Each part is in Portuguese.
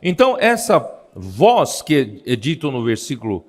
Então, essa voz que é dito no versículo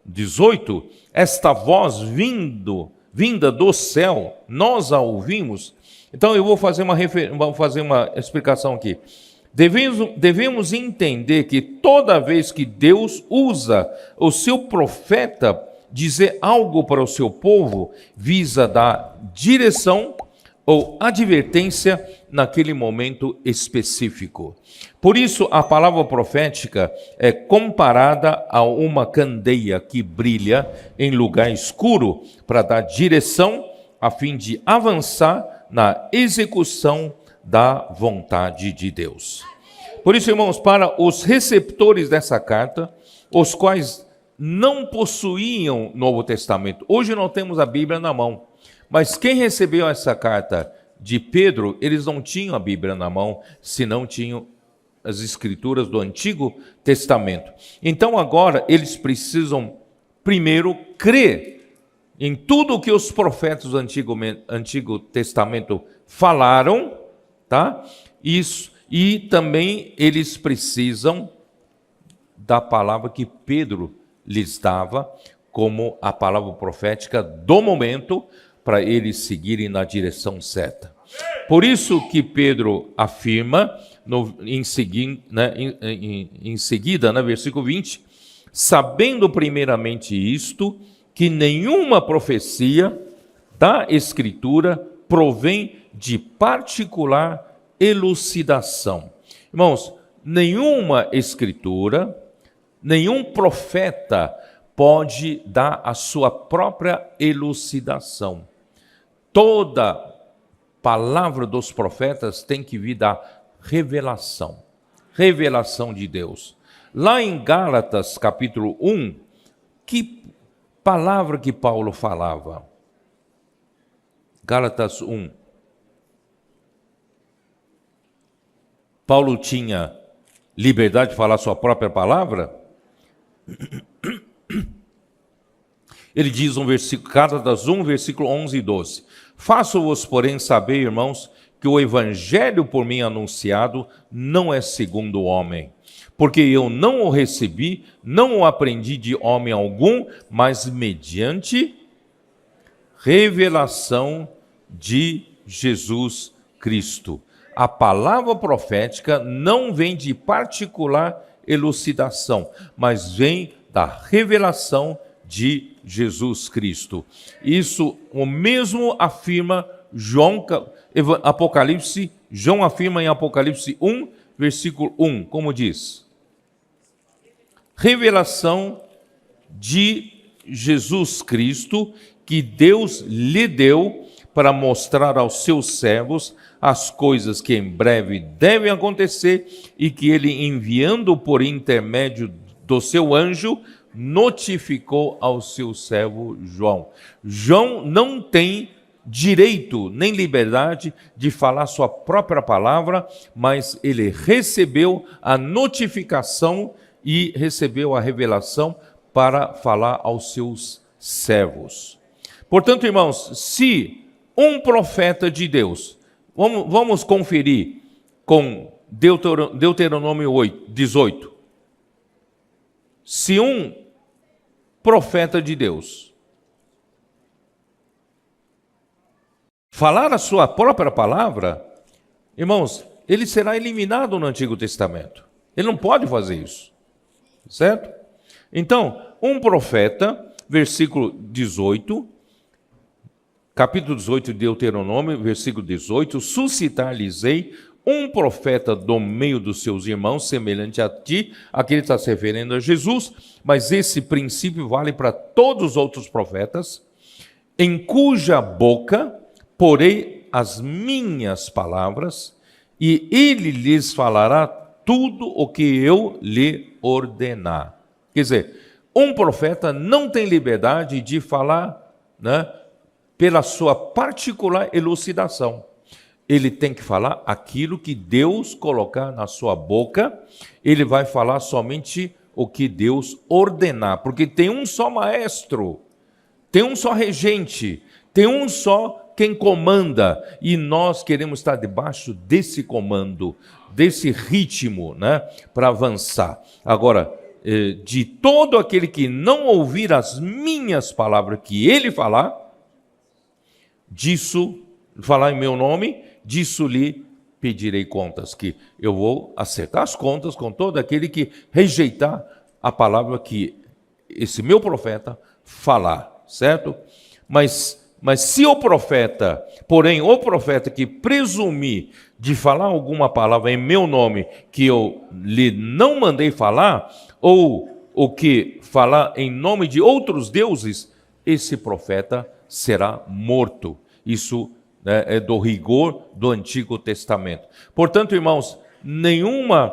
18, esta voz vinda do céu, nós a ouvimos. Então, eu vou fazer uma explicação aqui. Devemos entender que toda vez que Deus usa o seu profeta dizer algo para o seu povo, visa dar direção ou advertência naquele momento específico. Por isso, a palavra profética é comparada a uma candeia que brilha em lugar escuro para dar direção a fim de avançar na execução da vontade de Deus. Por isso, irmãos, para os receptores dessa carta, os quais não possuíam Novo Testamento, hoje não temos a Bíblia na mão, mas quem recebeu essa carta de Pedro, eles não tinham a Bíblia na mão, senão tinham as Escrituras do Antigo Testamento. Então agora eles precisam primeiro crer em tudo o que os profetas do Antigo Testamento falaram, tá? Isso, e também eles precisam da palavra que Pedro lhes dava como a palavra profética do momento, para eles seguirem na direção certa. Por isso que Pedro afirma, em seguida, versículo 20, sabendo primeiramente isto, que nenhuma profecia da Escritura provém de particular elucidação. Irmãos, nenhuma Escritura, nenhum profeta pode dar a sua própria elucidação. Toda palavra dos profetas tem que vir da revelação de Deus. Lá em Gálatas, capítulo 1, que palavra que Paulo falava? Gálatas 1. Paulo tinha liberdade de falar sua própria palavra? Ele diz no versículo, Gálatas 1, versículo 11 e 12. Faço-vos, porém, saber, irmãos, que o evangelho por mim anunciado não é segundo o homem. Porque eu não o recebi, não o aprendi de homem algum, mas mediante revelação de Jesus Cristo. A palavra profética não vem de particular elucidação, mas vem da revelação de Jesus Cristo. Isso o mesmo afirma João afirma em Apocalipse 1, versículo 1, como diz? Revelação de Jesus Cristo, que Deus lhe deu para mostrar aos seus servos as coisas que em breve devem acontecer e que ele, enviando por intermédio do seu anjo, notificou ao seu servo João. João não tem direito nem liberdade de falar sua própria palavra, mas ele recebeu a notificação e recebeu a revelação para falar aos seus servos. Portanto, irmãos, se um profeta de Deus, vamos conferir com Deuteronômio 18, se um profeta de Deus falar a sua própria palavra, irmãos, ele será eliminado no Antigo Testamento. Ele não pode fazer isso, certo? Então, um profeta, versículo 18, capítulo 18 de Deuteronômio, versículo 18, suscitar-lhes-ei um profeta do meio dos seus irmãos, semelhante a ti. Aqui ele está se referindo a Jesus, mas esse princípio vale para todos os outros profetas, em cuja boca porei as minhas palavras, e ele lhes falará tudo o que eu lhe ordenar. Quer dizer, um profeta não tem liberdade de falar, pela sua particular elucidação. Ele tem que falar aquilo que Deus colocar na sua boca, ele vai falar somente o que Deus ordenar, porque tem um só maestro, tem um só regente, tem um só quem comanda, e nós queremos estar debaixo desse comando, desse ritmo, né, para avançar. Agora, de todo aquele que não ouvir as minhas palavras que ele falar, falar em meu nome, disso lhe pedirei contas, que eu vou acertar as contas com todo aquele que rejeitar a palavra que esse meu profeta falar, certo? Mas se o profeta, porém o profeta que presumir de falar alguma palavra em meu nome que eu lhe não mandei falar, ou o que falar em nome de outros deuses, esse profeta será morto. Isso, né, é do rigor do Antigo Testamento. Portanto, irmãos, nenhuma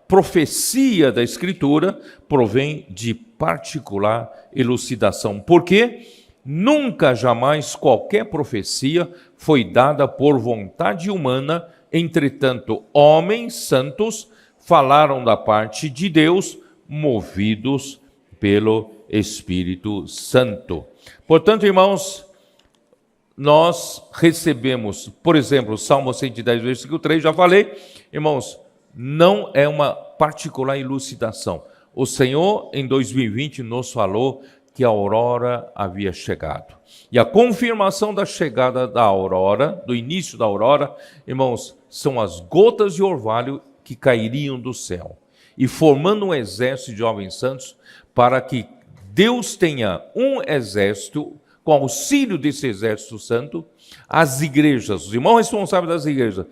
profecia da Escritura provém de particular elucidação, porque nunca, jamais qualquer profecia foi dada por vontade humana. Entretanto, homens santos falaram da parte de Deus, movidos pelo Espírito Santo. Portanto, irmãos, nós recebemos, por exemplo, Salmo 110, versículo 3, já falei, irmãos, não é uma particular elucidação. O Senhor, em 2020, nos falou que a aurora havia chegado. E a confirmação da chegada da aurora, do início da aurora, irmãos, são as gotas de orvalho que cairiam do céu, e formando um exército de jovens santos, para que Deus tenha um exército, com auxílio desse exército santo, as igrejas, os irmãos responsáveis das igrejas,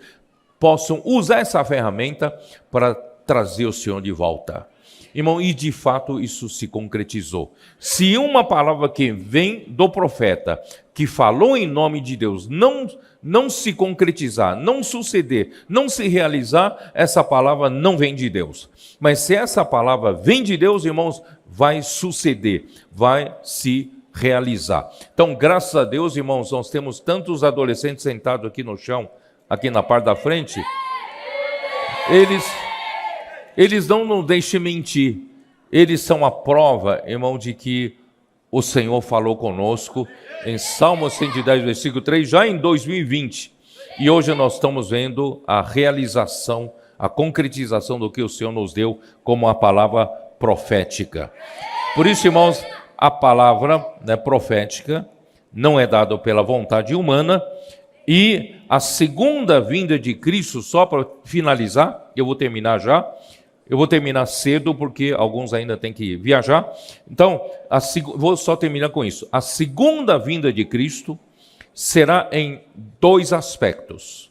possam usar essa ferramenta para trazer o Senhor de volta. Irmão, e de fato isso se concretizou. Se uma palavra que vem do profeta, que falou em nome de Deus, não se concretizar, não suceder, não se realizar, essa palavra não vem de Deus. Mas se essa palavra vem de Deus, irmãos, vai suceder, vai se realizar. Então, graças a Deus, irmãos, nós temos tantos adolescentes sentados aqui no chão, aqui na parte da frente, eles não nos deixem mentir. Eles são a prova, irmão, de que o Senhor falou conosco em Salmo 110, versículo 3, já em 2020. E hoje nós estamos vendo a realização, a concretização do que o Senhor nos deu como a palavra profética. Por isso, irmãos, a palavra, né, profética não é dada pela vontade humana. E a segunda vinda de Cristo, só para finalizar, eu vou terminar já, eu vou terminar cedo porque alguns ainda têm que viajar. Então, vou só terminar com isso. A segunda vinda de Cristo será em dois aspectos.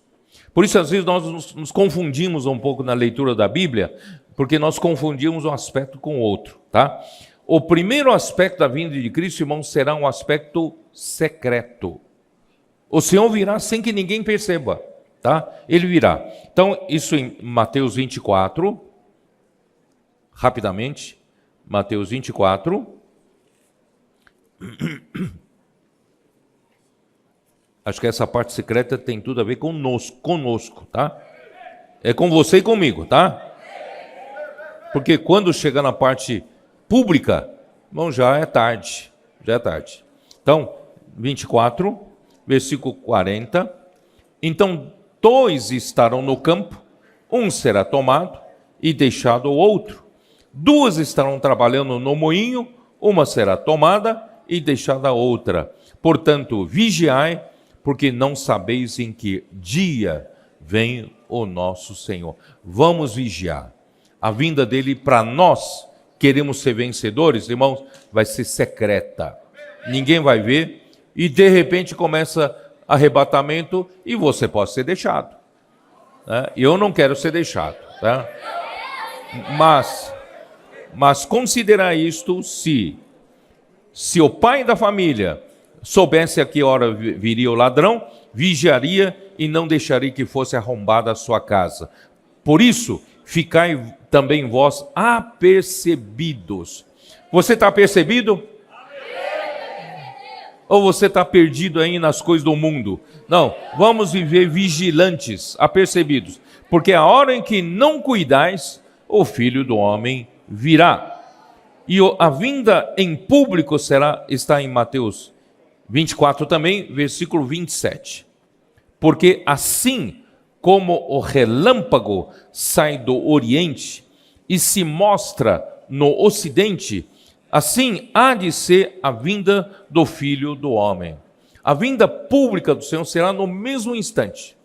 Por isso, às vezes, nós nos confundimos um pouco na leitura da Bíblia, porque nós confundimos um aspecto com o outro, tá? O primeiro aspecto da vinda de Cristo, irmãos, será um aspecto secreto. O Senhor virá sem que ninguém perceba, tá? Ele virá. Então, isso em Mateus 24, rapidamente, Mateus 24. Acho que essa parte secreta tem tudo a ver conosco, tá? É com você e comigo, tá? Porque quando chegar na parte pública, bom, já é tarde. Então, 24, versículo 40. Então, dois estarão no campo, um será tomado e deixado o outro. Duas estarão trabalhando no moinho, uma será tomada e deixada a outra. Portanto, vigiai, porque não sabeis em que dia vem o nosso Senhor. Vamos vigiar. A vinda dele para nós, queremos ser vencedores, irmãos, vai ser secreta. Ninguém vai ver e de repente começa arrebatamento e você pode ser deixado. Né? Eu não quero ser deixado. Tá? Mas considerar isto, se o pai da família soubesse a que hora viria o ladrão, vigiaria e não deixaria que fosse arrombada a sua casa. Por isso, ficai também vós apercebidos. Você está apercebido? Ou você está perdido aí nas coisas do mundo? Não, vamos viver vigilantes, apercebidos. Porque a hora em que não cuidais, o Filho do Homem virá. E a vinda em público está em Mateus 24 também, versículo 27. Porque assim como o relâmpago sai do Oriente e se mostra no Ocidente, assim há de ser a vinda do Filho do Homem. A vinda pública do Senhor será no mesmo instante.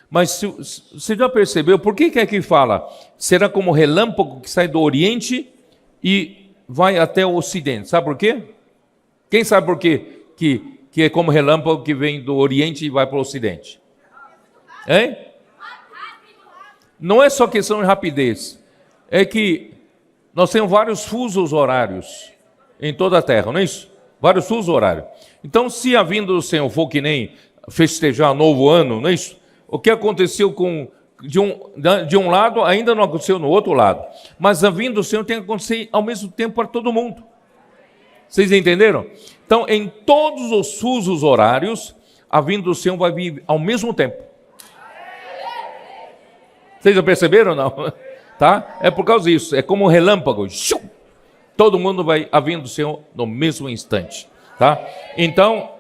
Mas você já percebeu por que é que fala? Será como relâmpago que sai do Oriente e vai até o Ocidente. Sabe por quê? Quem sabe por quê que é como relâmpago que vem do Oriente e vai para o Ocidente? Hein? Não é só questão de rapidez. É que nós temos vários fusos horários em toda a Terra, não é isso? Vários fusos horários. Então, se a vinda do Senhor for que nem festejar novo ano, não é isso? O que aconteceu de um lado ainda não aconteceu no outro lado. Mas a vinda do Senhor tem que acontecer ao mesmo tempo para todo mundo. Vocês entenderam? Então, em todos os fusos horários, a vinda do Senhor vai vir ao mesmo tempo. Vocês já perceberam ou não? Tá? É por causa disso. É como um relâmpago. Todo mundo vai a vinda do Senhor no mesmo instante. Tá? Então,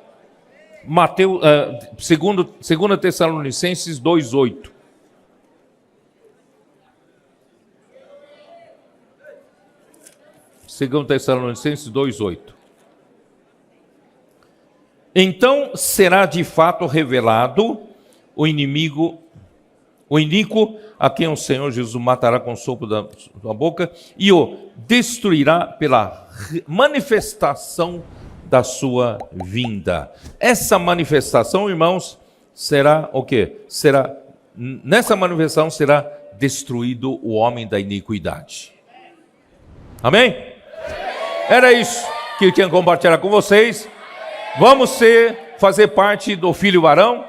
Mateus, 2 Tessalonicenses 2:8. Segundo Tessalonicenses 2:8. Então será de fato revelado o iníquo a quem o Senhor Jesus matará com o sopro da sua boca e o destruirá pela manifestação da sua vinda. Essa manifestação, irmãos, será o quê? Nessa manifestação será destruído o homem da iniquidade. Amém? Era isso que eu tinha que compartilhar com vocês. Vamos fazer parte do Filho Varão.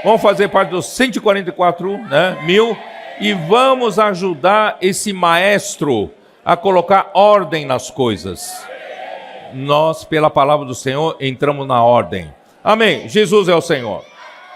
Vamos fazer parte dos 144 mil. E vamos ajudar esse maestro a colocar ordem nas coisas. Nós, pela palavra do Senhor, entramos na ordem. Amém. Jesus é o Senhor.